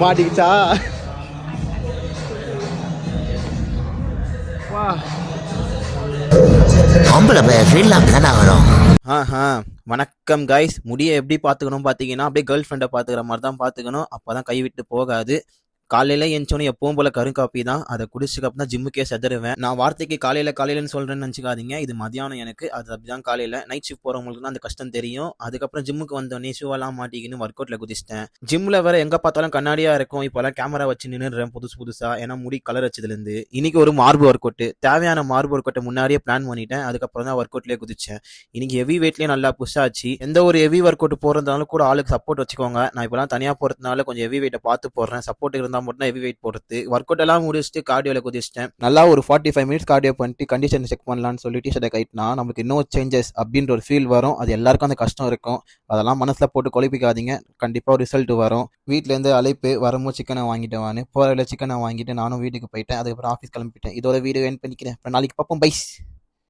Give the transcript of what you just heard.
மாட்டிக்கிச்சா? வா. ஆம்பளை பையன் ஃபீல்ட் தானே வரும். வணக்கம் கைஸ். முடியை எப்படி பார்த்துக்கணும் பார்த்தீங்கன்னா, அப்படியே கேர்ள் ஃப்ரெண்டை பார்த்துக்கிற மாதிரி தான் பார்த்துக்கணும். அப்போ தான் கைவிட்டு போகாது. காலையில் எழுந்தோன்னே எப்பவும் போல கருங்காப்பி தான். அதை குடிச்சுக்கு அப்புறம் தான் ஜிம்முக்கே செதறுவேன். நான் வார்த்தைக்கு காலையிலன்னு சொல்கிறேன்னு நினச்சிக்காதீங்க. இது மதியானம் எனக்கு. அது அப்படிதான் காலையில். நைட் ஷிஃப்ட் போகிறவங்களுக்கு தான் அந்த கஷ்டம் தெரியும். அதுக்கப்புறம் ஜிம்முக்கு வந்தோடனே ஷூவெல்லாம் மாட்டிக்கின்னு ஒர்க் அவுட்டில் குதிச்சிட்டேன். ஜிம்மில் வேறு எங்கே பார்த்தாலும் கண்ணாடியாக இருக்கும். இப்போலாம் கேமரா வச்சு நின்றுறேன் புதுசாக. ஏன்னா முடி கலர் வச்சதுலேருந்து. இன்னைக்கு ஒரு மார்பு ஒர்க் அவுட். தேவையான மார்பு ஒர்க் அவுட்டை முன்னாடியே பிளான் பண்ணிட்டேன். அதுக்கப்புறம் தான் ஒர்க் அவுட்லேயே குதிச்சேன். இன்னைக்கு ஹெவி வெயிட்லேயே நல்லா புஷ் ஆச்சு. எந்த ஒரு ஹெவி ஒர்க் அவுட் போகிறதாலும் கூட ஆளுக்கு சப்போர்ட் வச்சுக்கோங்க. நான் இப்போலாம் தனியாக போகிறதுனால கொஞ்சம் ஹெவி வெயிட்டை பார்த்து போடுறேன். சப்போர்ட் இருந்தால் மட்டும் ஹெவி வெயிட் போடுறது. ஒர்க் அவுட் எல்லாம் முடிச்சுட்டு கார்டியோல குதிச்சிட்டேன். நல்லா ஒரு 45 மினிட்ஸ் கார்டியோ பண்ணிட்டு கண்டிஷன் செக் பண்ணலான்னு சொல்லி டிஷர்ட்டை கைட்டினா நமக்கு இன்னும் சேஞ்சஸ் அப்படின்ற ஒரு ஃபீல் வரும். அது எல்லாருக்கும் அந்த கஷ்டம் இருக்கும். அதெல்லாம் மனசில் போட்டு குழப்பிக்காதீங்க. கண்டிப்பாக ஒரு ரிசல்ட் வரும். வீட்டிலேருந்து அழைப்பு வரும்போது சிக்கனை வாங்கிட்டு வான்னு போகிற சிக்கனை வாங்கிட்டு நானும் வீட்டுக்கு போயிட்டேன். அதுக்கப்புறம் ஆஃபீஸ் கிளம்பிட்டேன். இதோட வீடியோ எண்ட் பண்ணிக்கிறேன். நாளைக்கு பார்ப்போம். பைஸ்.